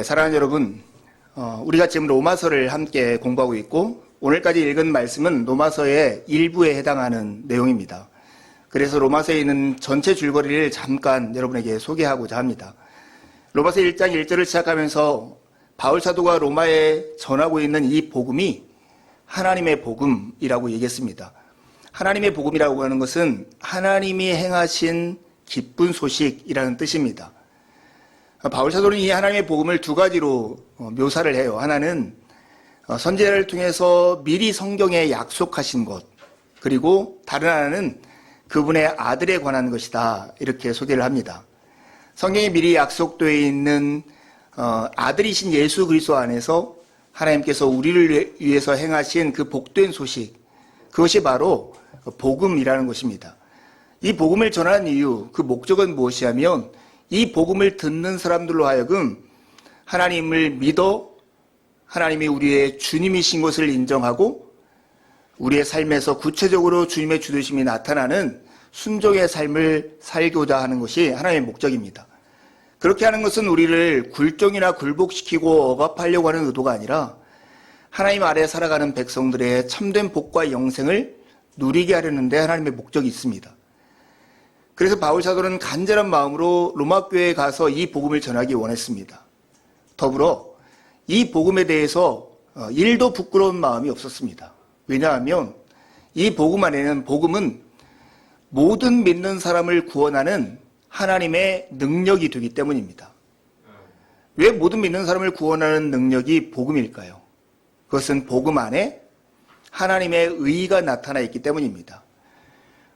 사랑하는 여러분, 우리가 지금 로마서를 함께 공부하고 있고 오늘까지 읽은 말씀은 로마서의 일부에 해당하는 내용입니다. 그래서 로마서에 있는 전체 줄거리를 잠깐 여러분에게 소개하고자 합니다. 로마서 1장 1절을 시작하면서 바울 사도가 로마에 전하고 있는 이 복음이 하나님의 복음이라고 얘기했습니다. 하나님의 복음이라고 하는 것은 하나님이 행하신 기쁜 소식이라는 뜻입니다. 바울 사도는 이 하나님의 복음을 두 가지로 묘사를 해요. 하나는 선지자를 통해서 미리 성경에 약속하신 것, 그리고 다른 하나는 그분의 아들에 관한 것이다, 이렇게 소개를 합니다. 성경에 미리 약속되어 있는 아들이신 예수 그리스도 안에서 하나님께서 우리를 위해서 행하신 그 복된 소식, 그것이 바로 복음이라는 것입니다. 이 복음을 전하는 이유, 그 목적은 무엇이냐면 이 복음을 듣는 사람들로 하여금 하나님을 믿어 하나님이 우리의 주님이신 것을 인정하고 우리의 삶에서 구체적으로 주님의 주도심이 나타나는 순종의 삶을 살고자 하는 것이 하나님의 목적입니다. 그렇게 하는 것은 우리를 굴종이나 굴복시키고 억압하려고 하는 의도가 아니라 하나님 아래 살아가는 백성들의 참된 복과 영생을 누리게 하려는 데 하나님의 목적이 있습니다. 그래서 바울 사도는 간절한 마음으로 로마 교회에 가서 이 복음을 전하기 원했습니다. 더불어 이 복음에 대해서 일도 부끄러운 마음이 없었습니다. 왜냐하면 이 복음 안에는 복음은 모든 믿는 사람을 구원하는 하나님의 능력이 되기 때문입니다. 왜 모든 믿는 사람을 구원하는 능력이 복음일까요? 그것은 복음 안에 하나님의 의의가 나타나 있기 때문입니다.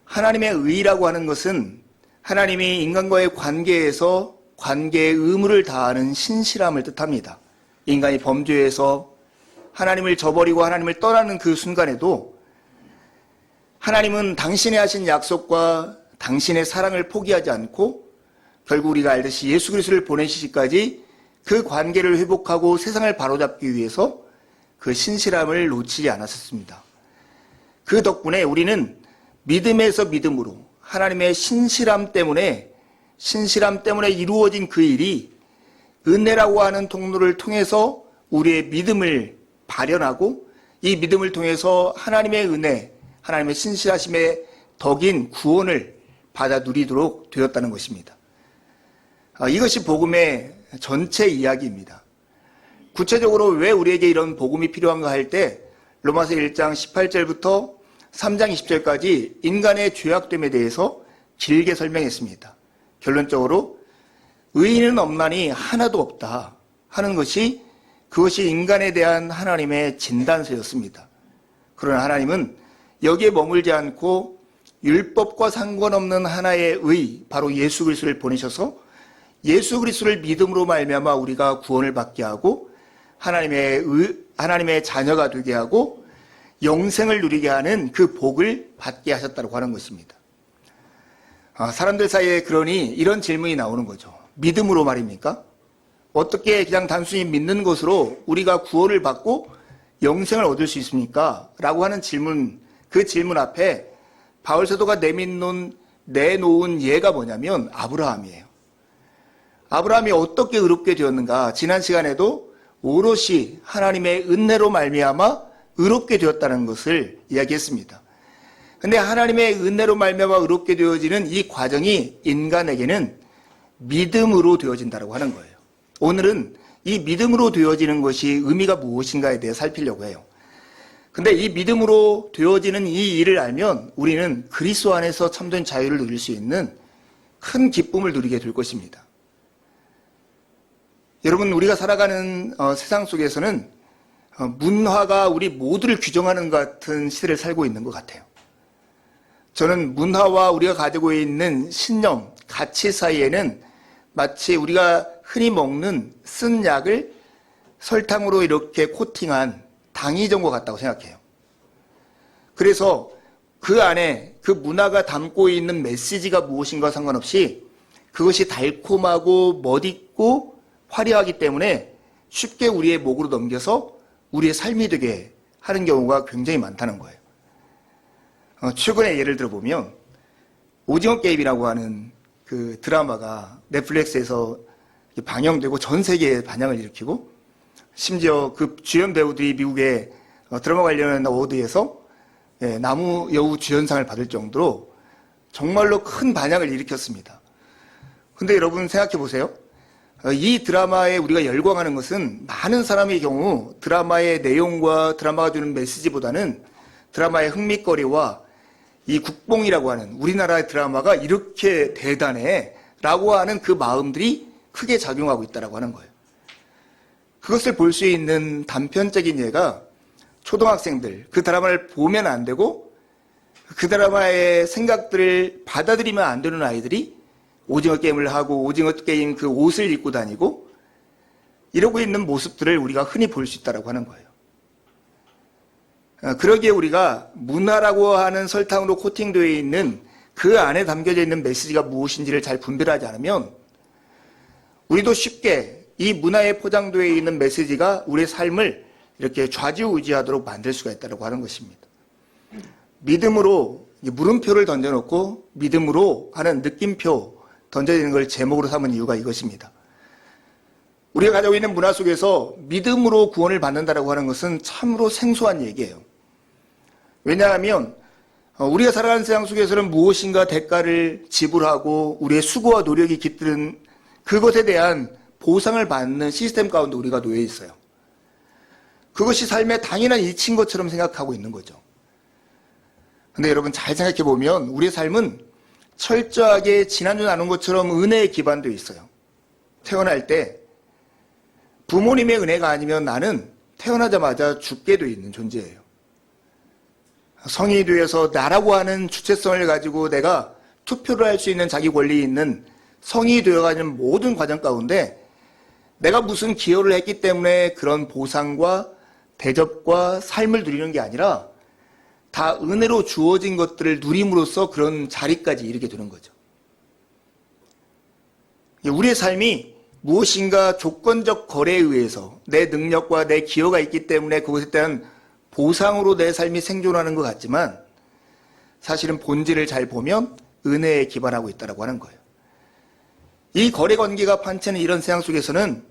하나님의 의의라고 하는 것은 하나님이 인간과의 관계에서 관계의 의무를 다하는 신실함을 뜻합니다. 인간이 범죄해서 하나님을 저버리고 하나님을 떠나는 그 순간에도 하나님은 당신의 하신 약속과 당신의 사랑을 포기하지 않고 결국 우리가 알듯이 예수 그리스도를 보내시기까지 그 관계를 회복하고 세상을 바로잡기 위해서 그 신실함을 놓치지 않았었습니다. 그 덕분에 우리는 믿음에서 믿음으로 하나님의 신실함 때문에 이루어진 그 일이 은혜라고 하는 통로를 통해서 우리의 믿음을 발현하고 이 믿음을 통해서 하나님의 은혜, 하나님의 신실하심의 덕인 구원을 받아 누리도록 되었다는 것입니다. 이것이 복음의 전체 이야기입니다. 구체적으로 왜 우리에게 이런 복음이 필요한가 할 때 로마서 1장 18절부터 3장 20절까지 인간의 죄악됨에 대해서 길게 설명했습니다. 결론적으로 의인은 없나니 하나도 없다 하는 것이 그것이 인간에 대한 하나님의 진단서였습니다. 그러나 하나님은 여기에 머물지 않고 율법과 상관없는 하나의 의, 바로 예수 그리스도를 보내셔서 예수 그리스도를 믿음으로 말미암아 우리가 구원을 받게 하고 하나님의 자녀가 되게 하고 영생을 누리게 하는 그 복을 받게 하셨다고 하는 것입니다. 사람들 사이에 그러니 이런 질문이 나오는 거죠. 믿음으로 말입니까? 어떻게 그냥 단순히 믿는 것으로 우리가 구원을 받고 영생을 얻을 수 있습니까? 라고 하는 질문, 그 질문 앞에 바울 사도가 내놓은 예가 뭐냐면 아브라함이에요. 아브라함이 어떻게 의롭게 되었는가? 지난 시간에도 오롯이 하나님의 은혜로 말미암아 의롭게 되었다는 것을 이야기했습니다. 근데 하나님의 은혜로 말미암아 의롭게 되어지는 이 과정이 인간에게는 믿음으로 되어진다고 하는 거예요. 오늘은 이 믿음으로 되어지는 것이 의미가 무엇인가에 대해 살피려고 해요. 근데 이 믿음으로 되어지는 이 일을 알면 우리는 그리스도 안에서 참된 자유를 누릴 수 있는 큰 기쁨을 누리게 될 것입니다. 여러분, 우리가 살아가는 세상 속에서는 문화가 우리 모두를 규정하는 것 같은 시대를 살고 있는 것 같아요. 저는 문화와 우리가 가지고 있는 신념, 가치 사이에는 마치 우리가 흔히 먹는 쓴 약을 설탕으로 이렇게 코팅한 당이 전 것 같다고 생각해요. 그래서 그 안에 그 문화가 담고 있는 메시지가 무엇인가 상관없이 그것이 달콤하고 멋있고 화려하기 때문에 쉽게 우리의 목으로 넘겨서 우리의 삶이 되게 하는 경우가 굉장히 많다는 거예요. 최근에 예를 들어보면 오징어 게임이라고 하는 그 드라마가 넷플릭스에서 방영되고 전 세계에 반향을 일으키고 심지어 그 주연 배우들이 미국의 드라마 관련한 어워드에서 나무 여우 주연상을 받을 정도로 정말로 큰 반향을 일으켰습니다. 근데 여러분 생각해 보세요. 이 드라마에 우리가 열광하는 것은 많은 사람의 경우 드라마의 내용과 드라마가 주는 메시지보다는 드라마의 흥미거리와 이 국뽕이라고 하는 우리나라의 드라마가 이렇게 대단해 라고 하는 그 마음들이 크게 작용하고 있다고 하는 거예요. 그것을 볼 수 있는 단편적인 예가 초등학생들, 그 드라마를 보면 안 되고 그 드라마의 생각들을 받아들이면 안 되는 아이들이 오징어 게임을 하고 오징어 게임 그 옷을 입고 다니고 이러고 있는 모습들을 우리가 흔히 볼 수 있다고 하는 거예요. 그러기에 우리가 문화라고 하는 설탕으로 코팅되어 있는 그 안에 담겨져 있는 메시지가 무엇인지를 잘 분별하지 않으면 우리도 쉽게 이 문화에 포장되어 있는 메시지가 우리의 삶을 이렇게 좌지우지하도록 만들 수가 있다고 하는 것입니다. 믿음으로 물음표를 던져놓고 믿음으로 하는 느낌표 던져지는 걸 제목으로 삼은 이유가 이것입니다. 우리가 가지고 있는 문화 속에서 믿음으로 구원을 받는다고 하는 것은 참으로 생소한 얘기예요. 왜냐하면 우리가 살아가는 세상 속에서는 무엇인가 대가를 지불하고 우리의 수고와 노력이 깃든 그것에 대한 보상을 받는 시스템 가운데 우리가 놓여 있어요. 그것이 삶의 당연한 이치인 것처럼 생각하고 있는 거죠. 근데 여러분 잘 생각해 보면 우리의 삶은 철저하게 지난주 나눈 것처럼 은혜에 기반되어 있어요. 태어날 때 부모님의 은혜가 아니면 나는 태어나자마자 죽게 되어 있는 존재예요. 성인이 되어서 나라고 하는 주체성을 가지고 내가 투표를 할 수 있는 자기 권리 있는 성인이 되어가는 모든 과정 가운데 내가 무슨 기여를 했기 때문에 그런 보상과 대접과 삶을 누리는 게 아니라 다 은혜로 주어진 것들을 누림으로써 그런 자리까지 이르게 되는 거죠. 우리의 삶이 무엇인가 조건적 거래에 의해서 내 능력과 내 기여가 있기 때문에 그것에 대한 보상으로 내 삶이 생존하는 것 같지만 사실은 본질을 잘 보면 은혜에 기반하고 있다고 하는 거예요. 이 거래 관계가 판치는 이런 세상 속에서는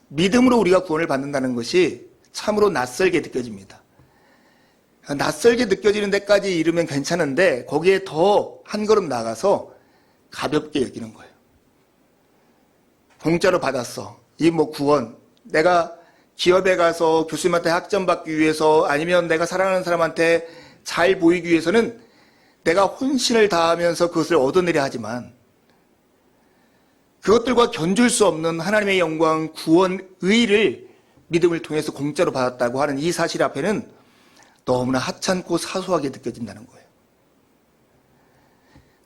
믿음으로 우리가 구원을 받는다는 것이 참으로 낯설게 느껴집니다. 낯설게 느껴지는 데까지 이르면 괜찮은데 거기에 더 한 걸음 나가서 가볍게 여기는 거예요. 공짜로 받았어. 이 구원. 내가 기업에 가서 교수님한테 학점 받기 위해서 아니면 내가 사랑하는 사람한테 잘 보이기 위해서는 내가 혼신을 다하면서 그것을 얻어내려 하지만 그것들과 견줄 수 없는 하나님의 영광, 구원, 의를 믿음을 통해서 공짜로 받았다고 하는 이 사실 앞에는 너무나 하찮고 사소하게 느껴진다는 거예요.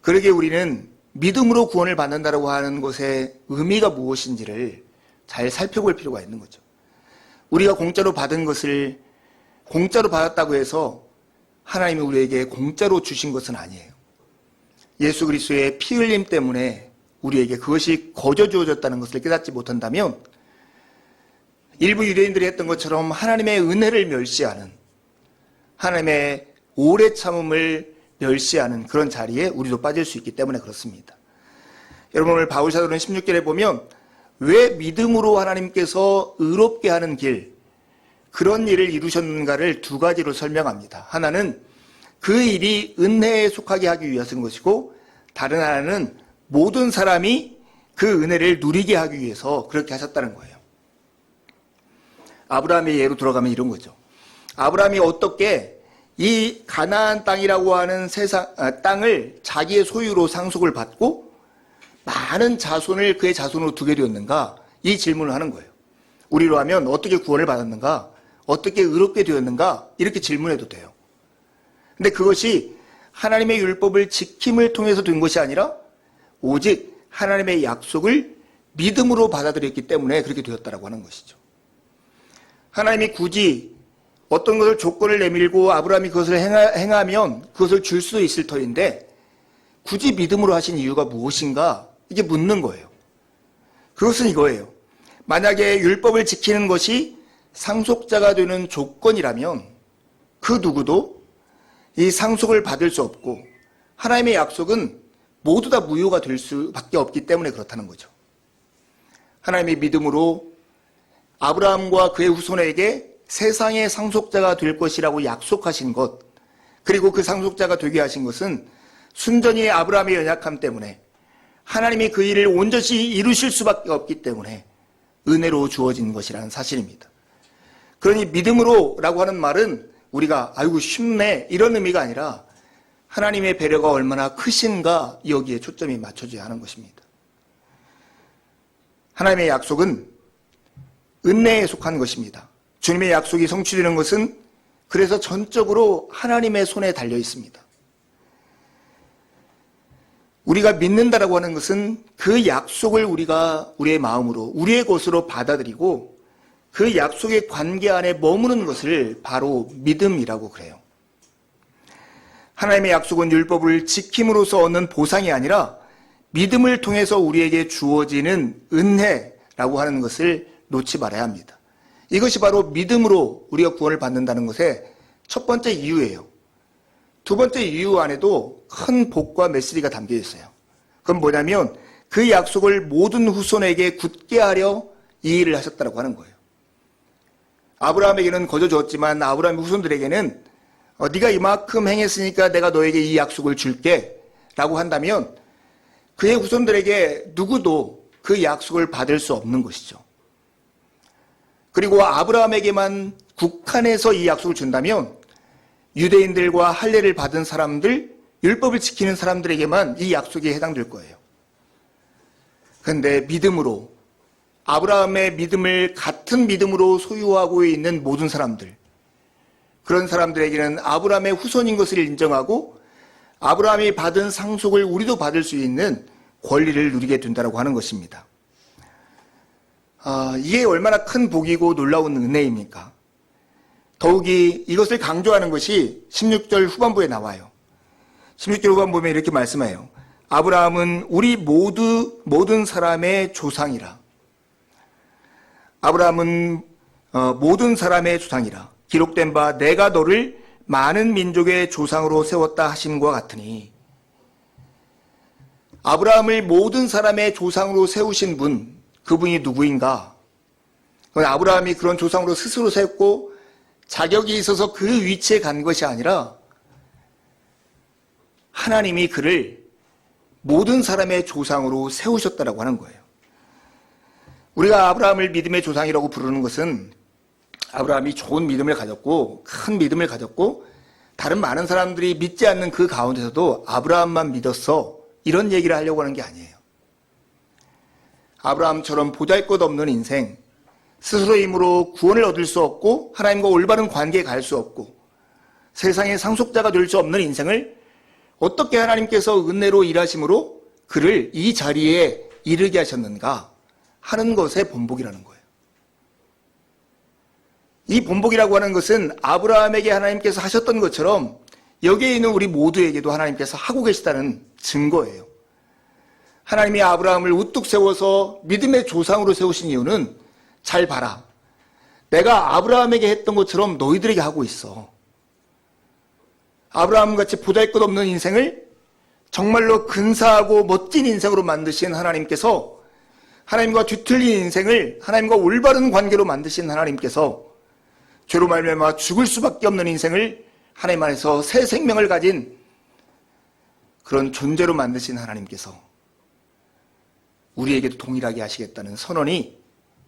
그러기에 우리는 믿음으로 구원을 받는다고 하는 것의 의미가 무엇인지를 잘 살펴볼 필요가 있는 거죠. 우리가 공짜로 받은 것을 공짜로 받았다고 해서 하나님이 우리에게 공짜로 주신 것은 아니에요. 예수 그리스도의 피 흘림 때문에 우리에게 그것이 거저 주어졌다는 것을 깨닫지 못한다면 일부 유대인들이 했던 것처럼 하나님의 은혜를 멸시하는 하나님의 오래 참음을 멸시하는 그런 자리에 우리도 빠질 수 있기 때문에 그렇습니다. 여러분 오늘 바울 사도는 16절에 보면 왜 믿음으로 하나님께서 의롭게 하는 길 그런 일을 이루셨는가를 두 가지로 설명합니다. 하나는 그 일이 은혜에 속하게 하기 위해서인 것이고 다른 하나는 모든 사람이 그 은혜를 누리게 하기 위해서 그렇게 하셨다는 거예요. 아브라함의 예로 들어가면 이런 거죠. 아브라함이 어떻게 이 가나안 땅이라고 하는 땅을 자기의 소유로 상속을 받고 많은 자손을 그의 자손으로 두게 되었는가? 이 질문을 하는 거예요. 우리로 하면 어떻게 구원을 받았는가? 어떻게 의롭게 되었는가? 이렇게 질문해도 돼요. 근데 그것이 하나님의 율법을 지킴을 통해서 된 것이 아니라 오직 하나님의 약속을 믿음으로 받아들였기 때문에 그렇게 되었다고 하는 것이죠. 하나님이 굳이 어떤 것을 조건을 내밀고 아브라함이 그것을 행하면 그것을 줄 수 있을 터인데 굳이 믿음으로 하신 이유가 무엇인가? 이게 묻는 거예요. 그것은 이거예요. 만약에 율법을 지키는 것이 상속자가 되는 조건이라면 그 누구도 이 상속을 받을 수 없고 하나님의 약속은 모두 다 무효가 될 수밖에 없기 때문에 그렇다는 거죠. 하나님의 믿음으로 아브라함과 그의 후손에게 세상의 상속자가 될 것이라고 약속하신 것, 그리고 그 상속자가 되게 하신 것은 순전히 아브라함의 연약함 때문에 하나님이 그 일을 온전히 이루실 수밖에 없기 때문에 은혜로 주어진 것이라는 사실입니다. 그러니 믿음으로라고 하는 말은 우리가 아이고 쉽네 이런 의미가 아니라 하나님의 배려가 얼마나 크신가 여기에 초점이 맞춰져야 하는 것입니다. 하나님의 약속은 은혜에 속한 것입니다. 주님의 약속이 성취되는 것은 그래서 전적으로 하나님의 손에 달려 있습니다. 우리가 믿는다라고 하는 것은 그 약속을 우리가 우리의 마음으로 우리의 것으로 받아들이고 그 약속의 관계 안에 머무는 것을 바로 믿음이라고 그래요. 하나님의 약속은 율법을 지킴으로써 얻는 보상이 아니라 믿음을 통해서 우리에게 주어지는 은혜라고 하는 것을 놓지 말아야 합니다. 이것이 바로 믿음으로 우리가 구원을 받는다는 것의 첫 번째 이유예요. 두 번째 이유 안에도 큰 복과 메시지가 담겨 있어요. 그건 뭐냐면 그 약속을 모든 후손에게 굳게 하려 이 일을 하셨다고 하는 거예요. 아브라함에게는 거저 줬지만 아브라함의 후손들에게는 네가 이만큼 행했으니까 내가 너에게 이 약속을 줄게 라고 한다면 그의 후손들에게 누구도 그 약속을 받을 수 없는 것이죠. 그리고 아브라함에게만 국한해서 이 약속을 준다면 유대인들과 할례를 받은 사람들, 율법을 지키는 사람들에게만 이 약속이 해당될 거예요. 그런데 믿음으로 아브라함의 믿음을 같은 믿음으로 소유하고 있는 모든 사람들, 그런 사람들에게는 아브라함의 후손인 것을 인정하고 아브라함이 받은 상속을 우리도 받을 수 있는 권리를 누리게 된다고 하는 것입니다. 이게 얼마나 큰 복이고 놀라운 은혜입니까? 더욱이 이것을 강조하는 것이 16절 후반부에 나와요. 16절 후반부에 이렇게 말씀해요. 아브라함은 우리 모든 사람의 조상이라. 아브라함은 모든 사람의 조상이라. 기록된 바 내가 너를 많은 민족의 조상으로 세웠다 하심과 같으니, 아브라함을 모든 사람의 조상으로 세우신 분, 그분이 누구인가? 그건 아브라함이 그런 조상으로 스스로 세웠고 자격이 있어서 그 위치에 간 것이 아니라 하나님이 그를 모든 사람의 조상으로 세우셨다라고 하는 거예요. 우리가 아브라함을 믿음의 조상이라고 부르는 것은 아브라함이 좋은 믿음을 가졌고 큰 믿음을 가졌고 다른 많은 사람들이 믿지 않는 그 가운데서도 아브라함만 믿었어 이런 얘기를 하려고 하는 게 아니에요. 아브라함처럼 보잘것없는 인생, 스스로의 힘으로 구원을 얻을 수 없고 하나님과 올바른 관계에 갈 수 없고 세상의 상속자가 될 수 없는 인생을 어떻게 하나님께서 은혜로 일하심으로 그를 이 자리에 이르게 하셨는가 하는 것의 본보기라는 거예요. 이 본보기라고 하는 것은 아브라함에게 하나님께서 하셨던 것처럼 여기에 있는 우리 모두에게도 하나님께서 하고 계시다는 증거예요. 하나님이 아브라함을 우뚝 세워서 믿음의 조상으로 세우신 이유는 잘 봐라. 내가 아브라함에게 했던 것처럼 너희들에게 하고 있어. 아브라함같이 보잘것없는 인생을 정말로 근사하고 멋진 인생으로 만드신 하나님께서, 하나님과 뒤틀린 인생을 하나님과 올바른 관계로 만드신 하나님께서 죄로 말미암아 죽을 수밖에 없는 인생을 하나님 안에서 새 생명을 가진 그런 존재로 만드신 하나님께서 우리에게도 동일하게 하시겠다는 선언이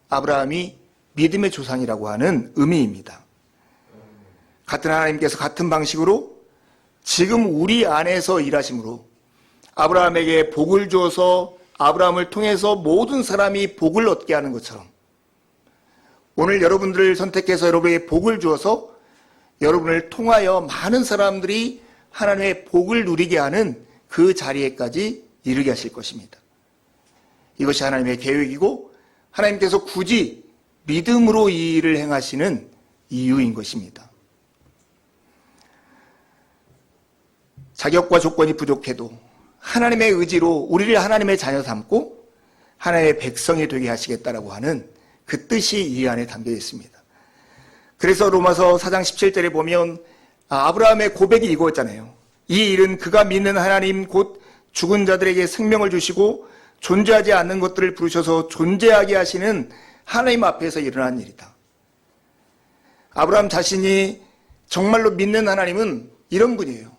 아브라함이 믿음의 조상이라고 하는 의미입니다. 같은 하나님께서 같은 방식으로 지금 우리 안에서 일하심으로 아브라함에게 복을 주어서 아브라함을 통해서 모든 사람이 복을 얻게 하는 것처럼 오늘 여러분들을 선택해서 여러분에게 복을 주어서 여러분을 통하여 많은 사람들이 하나님의 복을 누리게 하는 그 자리에까지 이르게 하실 것입니다. 이것이 하나님의 계획이고 하나님께서 굳이 믿음으로 이 일을 행하시는 이유인 것입니다. 자격과 조건이 부족해도 하나님의 의지로 우리를 하나님의 자녀 삼고 하나님의 백성이 되게 하시겠다라고 하는 그 뜻이 이 안에 담겨 있습니다. 그래서 로마서 4장 17절에 보면 아브라함의 고백이 이거였잖아요. 이 일은 그가 믿는 하나님 곧 죽은 자들에게 생명을 주시고 존재하지 않는 것들을 부르셔서 존재하게 하시는 하나님 앞에서 일어난 일이다. 아브라함 자신이 정말로 믿는 하나님은 이런 분이에요.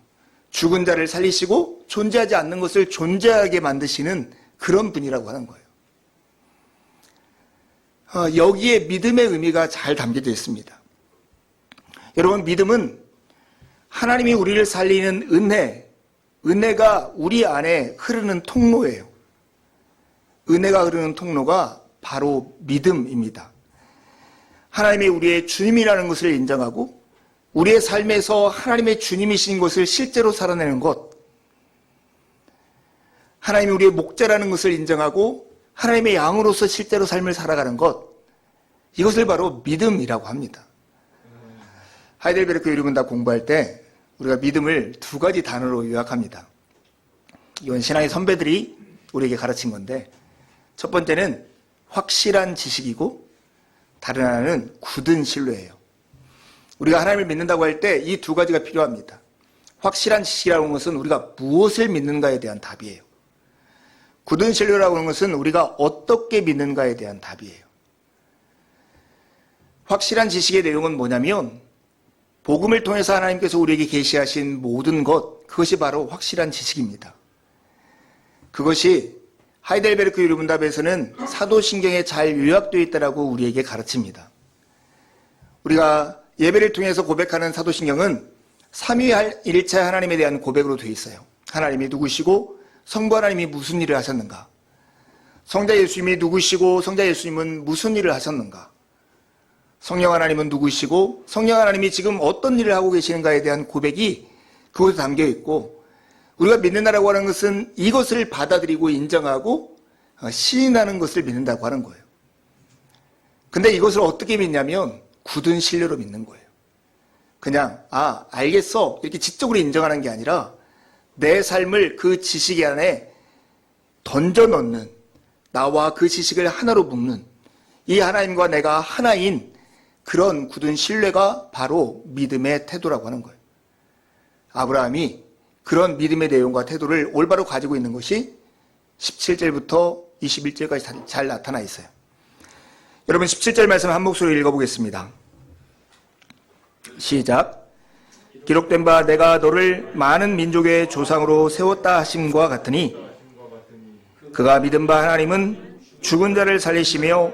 죽은 자를 살리시고 존재하지 않는 것을 존재하게 만드시는 그런 분이라고 하는 거예요. 여기에 믿음의 의미가 잘 담겨져 있습니다. 여러분, 믿음은 하나님이 우리를 살리는 은혜가 우리 안에 흐르는 통로예요. 은혜가 흐르는 통로가 바로 믿음입니다. 하나님이 우리의 주님이라는 것을 인정하고 우리의 삶에서 하나님의 주님이신 것을 실제로 살아내는 것, 하나님이 우리의 목자라는 것을 인정하고 하나님의 양으로서 실제로 삶을 살아가는 것, 이것을 바로 믿음이라고 합니다. 하이델베르크 유리문답 공부할 때 우리가 믿음을 두 가지 단어로 요약합니다. 이건 신앙의 선배들이 우리에게 가르친 건데, 첫 번째는 확실한 지식이고 다른 하나는 굳은 신뢰예요. 우리가 하나님을 믿는다고 할 때 이 두 가지가 필요합니다. 확실한 지식이라고 하는 것은 우리가 무엇을 믿는가에 대한 답이에요. 굳은 신뢰라고 하는 것은 우리가 어떻게 믿는가에 대한 답이에요. 확실한 지식의 내용은 뭐냐면 복음을 통해서 하나님께서 우리에게 계시하신 모든 것, 그것이 바로 확실한 지식입니다. 그것이 하이델베르크 유리문답에서는 사도신경에 잘 요약되어 있다라고 우리에게 가르칩니다. 우리가 예배를 통해서 고백하는 사도신경은 삼위일체 하나님에 대한 고백으로 되어 있어요. 하나님이 누구시고 성부 하나님이 무슨 일을 하셨는가? 성자 예수님이 누구시고 성자 예수님은 무슨 일을 하셨는가? 성령 하나님은 누구시고 성령 하나님이 지금 어떤 일을 하고 계시는가에 대한 고백이 그곳에 담겨 있고, 우리가 믿는다라고 하는 것은 이것을 받아들이고 인정하고 시인하는 것을 믿는다고 하는 거예요. 근데 이것을 어떻게 믿냐면 굳은 신뢰로 믿는 거예요. 그냥 알겠어 이렇게 지적으로 인정하는 게 아니라 내 삶을 그 지식 안에 던져 넣는, 나와 그 지식을 하나로 묶는, 이 하나님과 내가 하나인 그런 굳은 신뢰가 바로 믿음의 태도라고 하는 거예요. 아브라함이 그런 믿음의 내용과 태도를 올바로 가지고 있는 것이 17절부터 21절까지 잘 나타나 있어요. 여러분, 17절 말씀 한 목소리로 읽어보겠습니다. 시작. 기록된 바 내가 너를 많은 민족의 조상으로 세웠다 하심과 같으니 그가 믿은 바 하나님은 죽은 자를 살리시며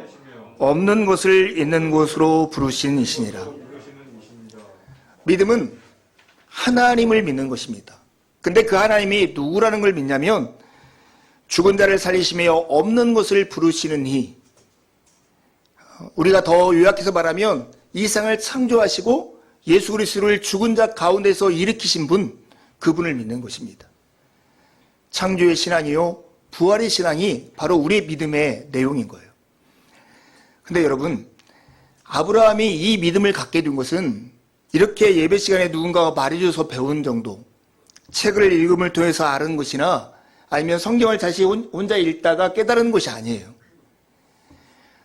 없는 것을 있는 것으로 부르신 이시니라. 믿음은 하나님을 믿는 것입니다. 근데 그 하나님이 누구라는 걸 믿냐면 죽은 자를 살리시며 없는 것을 부르시는 이, 우리가 더 요약해서 말하면 이 세상을 창조하시고 예수 그리스도를 죽은 자 가운데서 일으키신 분, 그분을 믿는 것입니다. 창조의 신앙이요 부활의 신앙이 바로 우리의 믿음의 내용인 거예요. 근데 여러분, 아브라함이 이 믿음을 갖게 된 것은 이렇게 예배 시간에 누군가가 말해줘서 배운 정도, 책을 읽음을 통해서 아는 것이나 아니면 성경을 다시 혼자 읽다가 깨달은 것이 아니에요.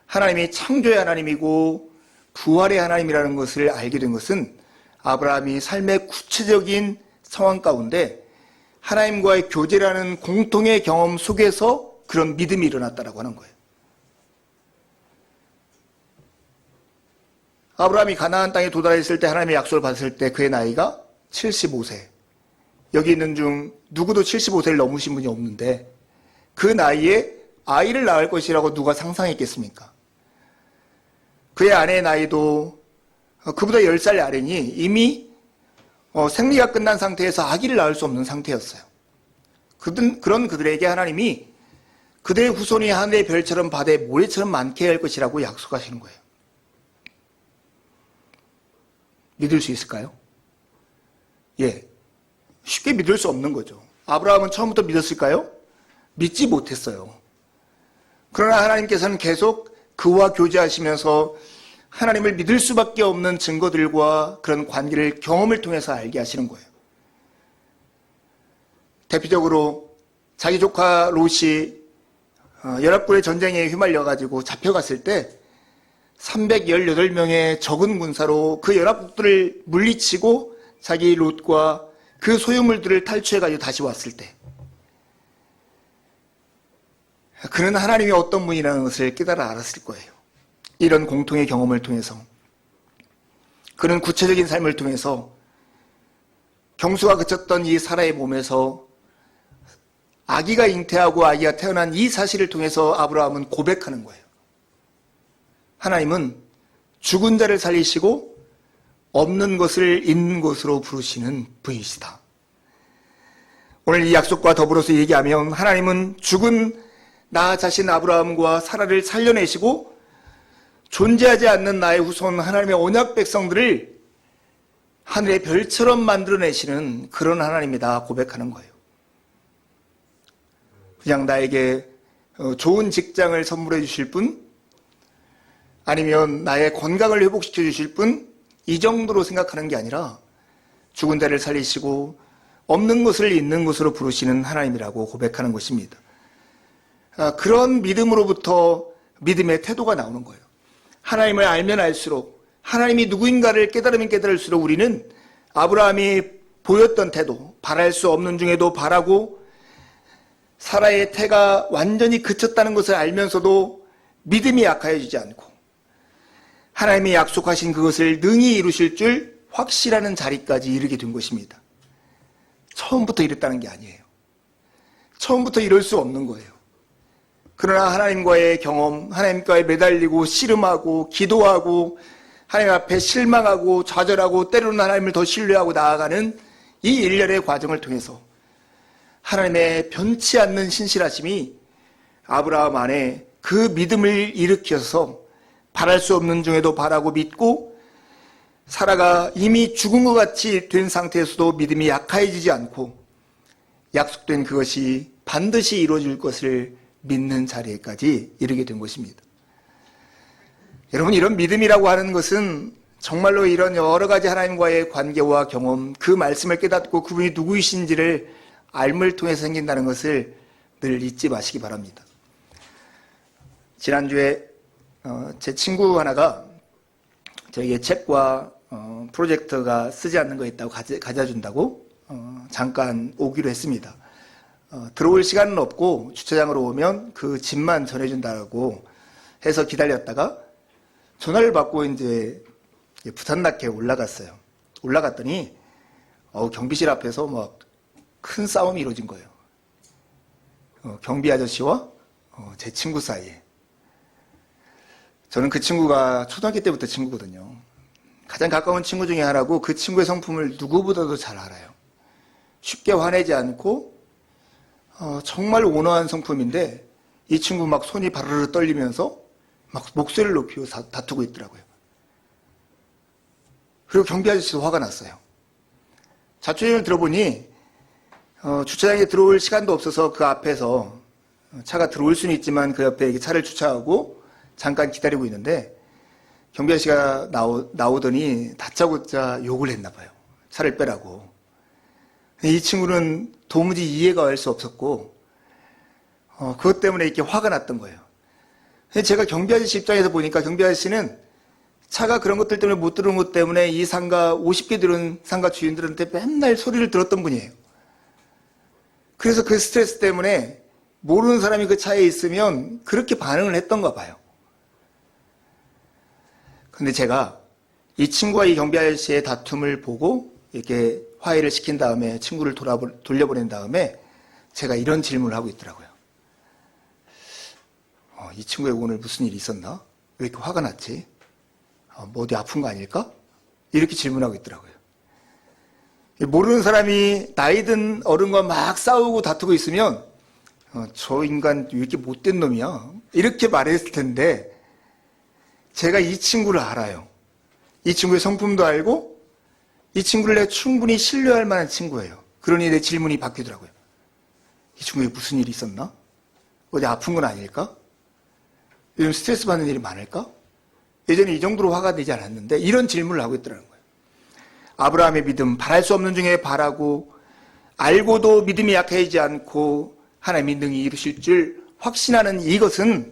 하나님이 창조의 하나님이고 부활의 하나님이라는 것을 알게 된 것은 아브라함이 삶의 구체적인 상황 가운데 하나님과의 교제라는 공통의 경험 속에서 그런 믿음이 일어났다라고 하는 거예요. 아브라함이 가나안 땅에 도달했을 때, 하나님의 약속을 받았을 때 그의 나이가 75세. 여기 있는 중 누구도 75세를 넘으신 분이 없는데 그 나이에 아이를 낳을 것이라고 누가 상상했겠습니까? 그의 아내의 나이도 그보다 10살 아래니 이미 생리가 끝난 상태에서 아기를 낳을 수 없는 상태였어요. 그런 그들에게 하나님이 그들의 후손이 하늘의 별처럼 바다의 모래처럼 많게 할 것이라고 약속하시는 거예요. 믿을 수 있을까요? 예. 쉽게 믿을 수 없는 거죠. 아브라함은 처음부터 믿었을까요? 믿지 못했어요. 그러나 하나님께서는 계속 그와 교제하시면서 하나님을 믿을 수밖에 없는 증거들과 그런 관계를 경험을 통해서 알게 하시는 거예요. 대표적으로 자기 조카 롯이 연합군의 전쟁에 휘말려가지고 잡혀갔을 때 318명의 적은 군사로 그 연합국들을 물리치고 자기 롯과 그 소유물들을 탈취해가지고 다시 왔을 때 그는 하나님이 어떤 분이라는 것을 깨달아 알았을 거예요. 이런 공통의 경험을 통해서 그는 구체적인 삶을 통해서 경수가 그쳤던 이 사라의 몸에서 아기가 잉태하고 아기가 태어난 이 사실을 통해서 아브라함은 고백하는 거예요. 하나님은 죽은 자를 살리시고 없는 것을 있는 것으로 부르시는 분이시다. 오늘 이 약속과 더불어서 얘기하면 하나님은 죽은 나 자신 아브라함과 사라를 살려내시고 존재하지 않는 나의 후손 하나님의 언약 백성들을 하늘의 별처럼 만들어내시는 그런 하나님이다 고백하는 거예요. 그냥 나에게 좋은 직장을 선물해 주실 분, 아니면 나의 건강을 회복시켜 주실 분, 이 정도로 생각하는 게 아니라 죽은 자를 살리시고 없는 것을 있는 것으로 부르시는 하나님이라고 고백하는 것입니다. 그런 믿음으로부터 믿음의 태도가 나오는 거예요. 하나님을 알면 알수록, 하나님이 누구인가를 깨달으면 깨달을수록 우리는 아브라함이 보였던 태도, 바랄 수 없는 중에도 바라고 사라의 태가 완전히 그쳤다는 것을 알면서도 믿음이 약해지지 않고 하나님이 약속하신 그것을 능히 이루실 줄 확실하는 자리까지 이르게 된 것입니다. 처음부터 이랬다는 게 아니에요. 처음부터 이럴 수 없는 거예요. 그러나 하나님과의 경험, 하나님과의 매달리고 씨름하고 기도하고 하나님 앞에 실망하고 좌절하고 때로는 하나님을 더 신뢰하고 나아가는 이 일련의 과정을 통해서 하나님의 변치 않는 신실하심이 아브라함 안에 그 믿음을 일으켜서 바랄 수 없는 중에도 바라고 믿고 사라가 이미 죽은 것 같이 된 상태에서도 믿음이 약해지지 않고 약속된 그것이 반드시 이루어질 것을 믿는 자리에까지 이르게 된 것입니다. 여러분, 이런 믿음이라고 하는 것은 정말로 이런 여러 가지 하나님과의 관계와 경험, 그 말씀을 깨닫고 그분이 누구이신지를 알물 통해서 생긴다는 것을 늘 잊지 마시기 바랍니다. 지난주에 제 친구 하나가 저에게 책과 프로젝터가 쓰지 않는 거 있다고 가져준다고 잠깐 오기로 했습니다. 들어올 시간은 없고 주차장으로 오면 그 집만 전해준다고 해서 기다렸다가 전화를 받고 이제 부산낙에 올라갔어요. 올라갔더니 경비실 앞에서 막 큰 싸움이 이루어진 거예요. 경비 아저씨와 제 친구 사이에. 저는 그 친구가 초등학교 때부터 친구거든요. 가장 가까운 친구 중에 하나고 그 친구의 성품을 누구보다도 잘 알아요. 쉽게 화내지 않고 정말 온화한 성품인데 이 친구 막 손이 바르르 떨리면서 막 목소리를 높이고 다투고 있더라고요. 그리고 경비 아저씨도 화가 났어요. 자초지종을 들어보니 주차장에 들어올 시간도 없어서 그 앞에서 차가 들어올 수는 있지만 그 옆에 차를 주차하고 잠깐 기다리고 있는데 경비 아저씨가 나오더니 다짜고짜 욕을 했나 봐요. 차를 빼라고. 이 친구는 도무지 이해가 할 수 없었고 그것 때문에 이렇게 화가 났던 거예요. 제가 경비 아저씨 입장에서 보니까 경비 아저씨는 차가 그런 것들 때문에 못 들어온 것 때문에 이 상가 50개 들은 상가 주인들한테 맨날 소리를 들었던 분이에요. 그래서 그 스트레스 때문에 모르는 사람이 그 차에 있으면 그렇게 반응을 했던가 봐요. 근데 제가 이 친구와 이 경비 아저씨의 다툼을 보고 이렇게 화해를 시킨 다음에 친구를 돌려보낸 다음에 제가 이런 질문을 하고 있더라고요. 이 친구에게 오늘 무슨 일이 있었나? 왜 이렇게 화가 났지? 뭐 어디 아픈 거 아닐까? 이렇게 질문하고 있더라고요. 모르는 사람이 나이든 어른과 막 싸우고 다투고 있으면 저 인간 왜 이렇게 못된 놈이야? 이렇게 말했을 텐데 제가 이 친구를 알아요. 이 친구의 성품도 알고 이 친구를 내가 충분히 신뢰할 만한 친구예요. 그러니 내 질문이 바뀌더라고요. 이 친구에게 무슨 일이 있었나? 어디 아픈 건 아닐까? 요즘 스트레스 받는 일이 많을까? 예전에 이 정도로 화가 되지 않았는데 이런 질문을 하고 있더라는 거예요. 아브라함의 믿음, 바랄 수 없는 중에 바라고 알고도 믿음이 약해지지 않고 하나님이 능히 이루실 줄 확신하는 이것은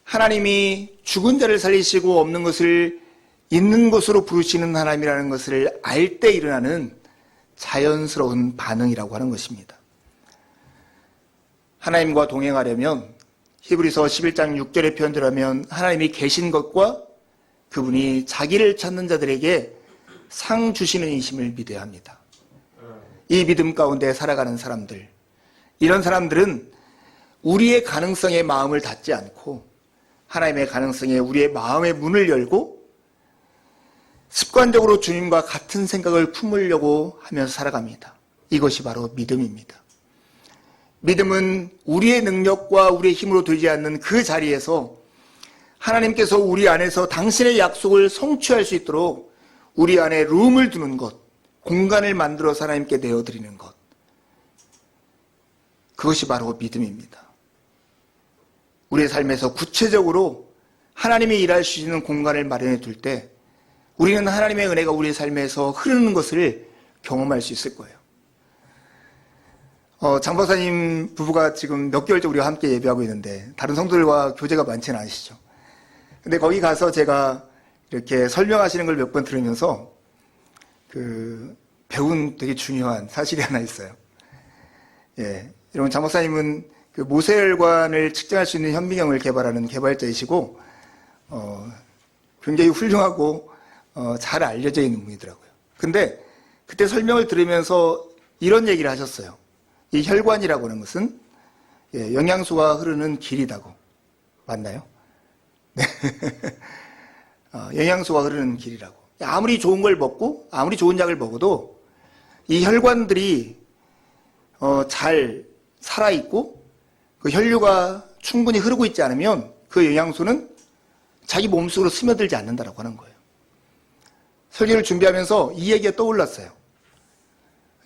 하나님이 죽은 자를 살리시고 없는 것을 있는 것으로 부르시는 하나님이라는 것을 알 때 일어나는 자연스러운 반응이라고 하는 것입니다. 하나님과 동행하려면 히브리서 11장 6절의 표현대로 하면 하나님이 계신 것과 그분이 자기를 찾는 자들에게 상 주시는 이심을 믿어야 합니다. 이 믿음 가운데 살아가는 사람들, 이런 사람들은 우리의 가능성에 마음을 닫지 않고 하나님의 가능성에 우리의 마음의 문을 열고 습관적으로 주님과 같은 생각을 품으려고 하면서 살아갑니다. 이것이 바로 믿음입니다. 믿음은 우리의 능력과 우리의 힘으로 되지 않는 그 자리에서 하나님께서 우리 안에서 당신의 약속을 성취할 수 있도록 우리 안에 룸을 두는 것, 공간을 만들어서 하나님께 내어드리는 것, 그것이 바로 믿음입니다. 우리의 삶에서 구체적으로 하나님이 일할 수 있는 공간을 마련해 둘 때 우리는 하나님의 은혜가 우리의 삶에서 흐르는 것을 경험할 수 있을 거예요. 장 박사님 부부가 지금 몇 개월째 우리와 함께 예배하고 있는데 다른 성도들과 교제가 많지는 않으시죠. 근데 거기 가서 제가 이렇게 설명하시는 걸 몇 번 들으면서 배운 되게 중요한 사실이 하나 있어요. 예, 여러분 장 박사님은 모세혈관을 측정할 수 있는 현미경을 개발하는 개발자이시고 굉장히 훌륭하고 잘 알려져 있는 분이더라고요. 근데 그때 설명을 들으면서 이런 얘기를 하셨어요. 이 혈관이라고 하는 것은 영양소가 흐르는 길이라고. 맞나요? 네. 영양소가 흐르는 길이라고. 아무리 좋은 걸 먹고 아무리 좋은 약을 먹어도 이 혈관들이 잘 살아있고 그 혈류가 충분히 흐르고 있지 않으면 그 영양소는 자기 몸속으로 스며들지 않는다고 하는 거예요. 설교를 준비하면서 이 얘기가 떠올랐어요.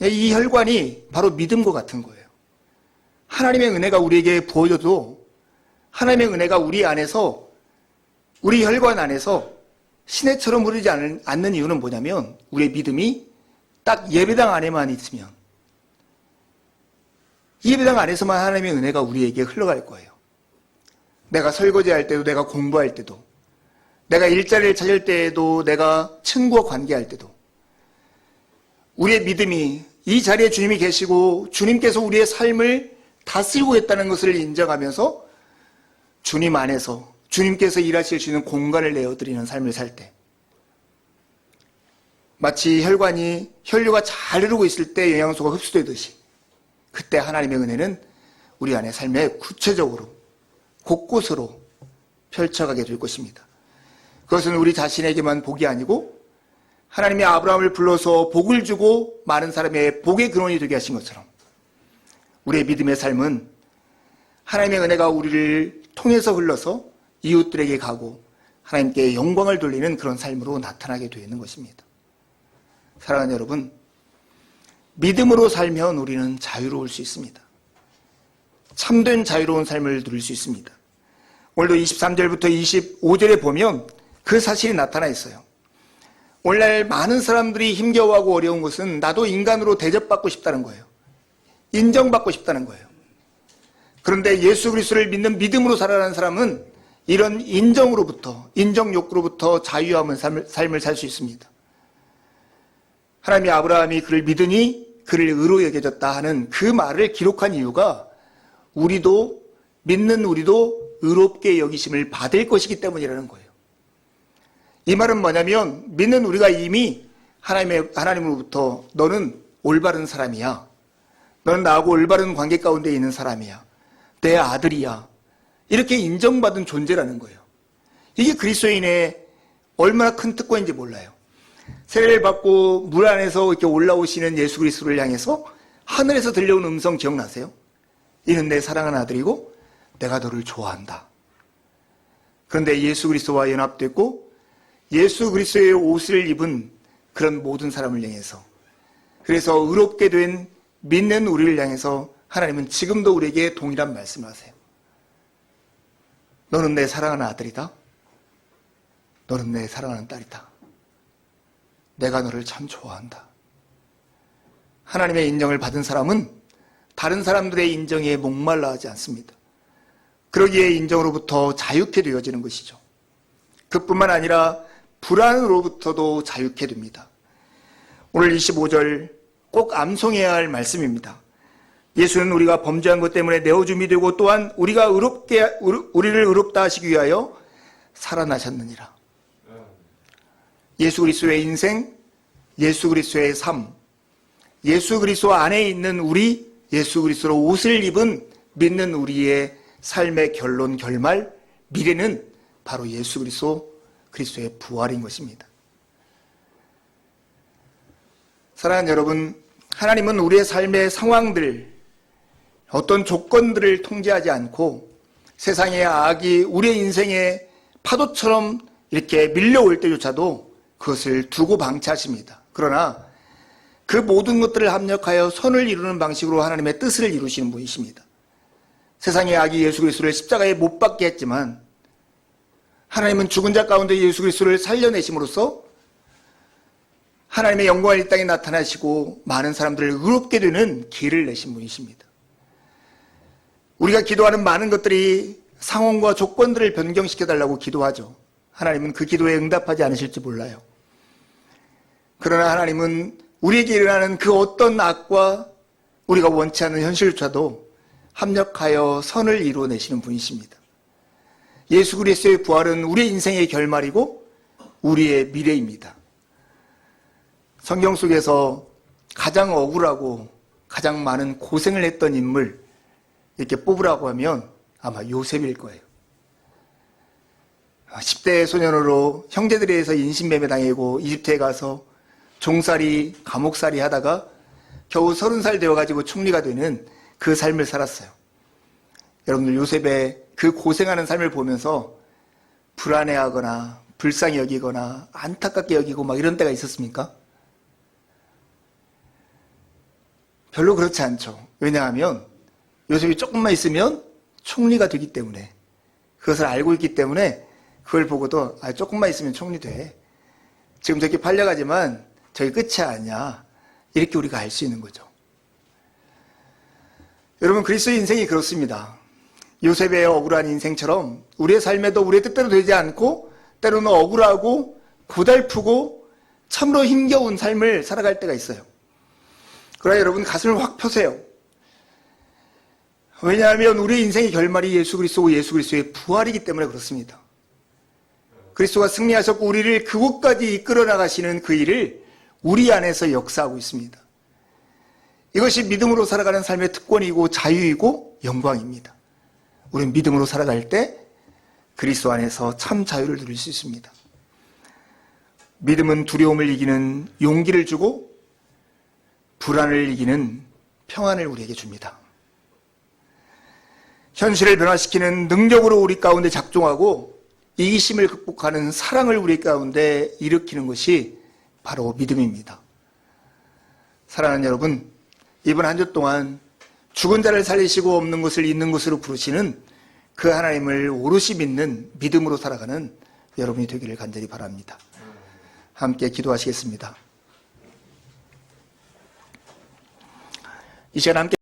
이 혈관이 바로 믿음과 같은 거예요. 하나님의 은혜가 우리에게 부어져도 하나님의 은혜가 우리 안에서, 우리 혈관 안에서 시내처럼 흐르지 않는 이유는 뭐냐면 우리의 믿음이 딱 예배당 안에만 있으면, 예배당 안에서만 하나님의 은혜가 우리에게 흘러갈 거예요. 내가 설거지할 때도, 내가 공부할 때도, 내가 일자리를 찾을 때에도, 내가 친구와 관계할 때도 우리의 믿음이 이 자리에 주님이 계시고 주님께서 우리의 삶을 다스리고 있다는 것을 인정하면서 주님 안에서 주님께서 일하실 수 있는 공간을 내어드리는 삶을 살 때, 마치 혈관이 혈류가 잘 흐르고 있을 때 영양소가 흡수되듯이 그때 하나님의 은혜는 우리 안에 삶에 구체적으로 곳곳으로 펼쳐가게 될 것입니다. 그것은 우리 자신에게만 복이 아니고 하나님이 아브라함을 불러서 복을 주고 많은 사람의 복의 근원이 되게 하신 것처럼 우리의 믿음의 삶은 하나님의 은혜가 우리를 통해서 흘러서 이웃들에게 가고 하나님께 영광을 돌리는 그런 삶으로 나타나게 되는 것입니다. 사랑하는 여러분, 믿음으로 살면 우리는 자유로울 수 있습니다. 참된 자유로운 삶을 누릴 수 있습니다. 오늘도 23절부터 25절에 보면 그 사실이 나타나 있어요. 오늘날 많은 사람들이 힘겨워하고 어려운 것은 나도 인간으로 대접받고 싶다는 거예요. 인정받고 싶다는 거예요. 그런데 예수 그리스도를 믿는 믿음으로 살아가는 사람은 이런 인정으로부터, 인정 욕구로부터 자유함은 삶을 살 수 있습니다. 하나님이 아브라함이 그를 믿으니 그를 의로 여겨졌다 하는 그 말을 기록한 이유가 우리도, 믿는 우리도 의롭게 여기심을 받을 것이기 때문이라는 거예요. 이 말은 뭐냐면 믿는 우리가 이미 하나님으로부터 너는 올바른 사람이야, 너는 나하고 올바른 관계 가운데 있는 사람이야, 내 아들이야, 이렇게 인정받은 존재라는 거예요. 이게 그리스도인의 얼마나 큰 특권인지 몰라요. 세례를 받고 물 안에서 이렇게 올라오시는 예수 그리스도를 향해서 하늘에서 들려온 음성 기억나세요? 이는 내 사랑하는 아들이고 내가 너를 좋아한다. 그런데 예수 그리스도와 연합됐고 예수 그리스도의 옷을 입은 그런 모든 사람을 향해서, 그래서 의롭게 된 믿는 우리를 향해서 하나님은 지금도 우리에게 동일한 말씀을 하세요. 너는 내 사랑하는 아들이다. 너는 내 사랑하는 딸이다. 내가 너를 참 좋아한다. 하나님의 인정을 받은 사람은 다른 사람들의 인정에 목말라 하지 않습니다. 그러기에 인정으로부터 자유케 되어지는 것이죠. 그뿐만 아니라 불안으로부터도 자유케 됩니다. 오늘 25절 꼭 암송해야 할 말씀입니다. 예수는 우리가 범죄한 것 때문에 내어줌이 되고 또한 우리를 의롭다 하시기 위하여 살아나셨느니라. 예수 그리스도의 인생, 예수 그리스도의 삶, 예수 그리스도 안에 있는 우리, 예수 그리스도로 옷을 입은 믿는 우리의 삶의 결론, 결말, 미래는 바로 예수 그리스도의 부활인 것입니다. 사랑하는 여러분, 하나님은 우리의 삶의 상황들, 어떤 조건들을 통제하지 않고 세상의 악이 우리의 인생의 파도처럼 이렇게 밀려올 때조차도 그것을 두고 방치하십니다. 그러나 그 모든 것들을 합력하여 선을 이루는 방식으로 하나님의 뜻을 이루시는 분이십니다. 세상의 악이 예수 그리스도를 십자가에 못 박게 했지만 하나님은 죽은 자 가운데 예수 그리스도를 살려내심으로써 하나님의 영광을 이 땅에 나타나시고 많은 사람들을 의롭게 되는 길을 내신 분이십니다. 우리가 기도하는 많은 것들이 상황과 조건들을 변경시켜달라고 기도하죠. 하나님은 그 기도에 응답하지 않으실지 몰라요. 그러나 하나님은 우리에게 일어나는 그 어떤 악과 우리가 원치 않는 현실조차도 합력하여 선을 이루어내시는 분이십니다. 예수 그리스도의 부활은 우리의 인생의 결말이고 우리의 미래입니다. 성경 속에서 가장 억울하고 가장 많은 고생을 했던 인물 이렇게 뽑으라고 하면 아마 요셉일 거예요. 10대 소년으로 형제들에 의해서 인신매매 당하고 이집트에 가서 종살이, 감옥살이 하다가 겨우 30살 되어가지고 총리가 되는 그 삶을 살았어요. 여러분들 요셉의 그 고생하는 삶을 보면서 불안해하거나 불쌍히 여기거나 안타깝게 여기고 막 이런 때가 있었습니까? 별로 그렇지 않죠. 왜냐하면 요셉이 조금만 있으면 총리가 되기 때문에 그것을 알고 있기 때문에 그걸 보고도 조금만 있으면 총리 돼. 지금 저렇게 팔려가지만 저게 끝이 아니야. 이렇게 우리가 알 수 있는 거죠. 여러분 그리스도의 인생이 그렇습니다. 요셉의 억울한 인생처럼 우리의 삶에도 우리의 뜻대로 되지 않고 때로는 억울하고 고달프고 참으로 힘겨운 삶을 살아갈 때가 있어요. 그러나 여러분 가슴을 확 펴세요. 왜냐하면 우리의 인생의 결말이 예수 그리스도고 예수 그리스도의 부활이기 때문에 그렇습니다. 그리스도가 승리하셨고 우리를 그곳까지 이끌어 나가시는 그 일을 우리 안에서 역사하고 있습니다. 이것이 믿음으로 살아가는 삶의 특권이고 자유이고 영광입니다. 우리는 믿음으로 살아갈 때 그리스도 안에서 참 자유를 누릴 수 있습니다. 믿음은 두려움을 이기는 용기를 주고 불안을 이기는 평안을 우리에게 줍니다. 현실을 변화시키는 능력으로 우리 가운데 작동하고 이기심을 극복하는 사랑을 우리 가운데 일으키는 것이 바로 믿음입니다. 사랑하는 여러분, 이번 한 주 동안 죽은 자를 살리시고 없는 것을 있는 것으로 부르시는 그 하나님을 오롯이 믿는 믿음으로 살아가는 여러분이 되기를 간절히 바랍니다. 함께 기도하시겠습니다. 이 시간 함께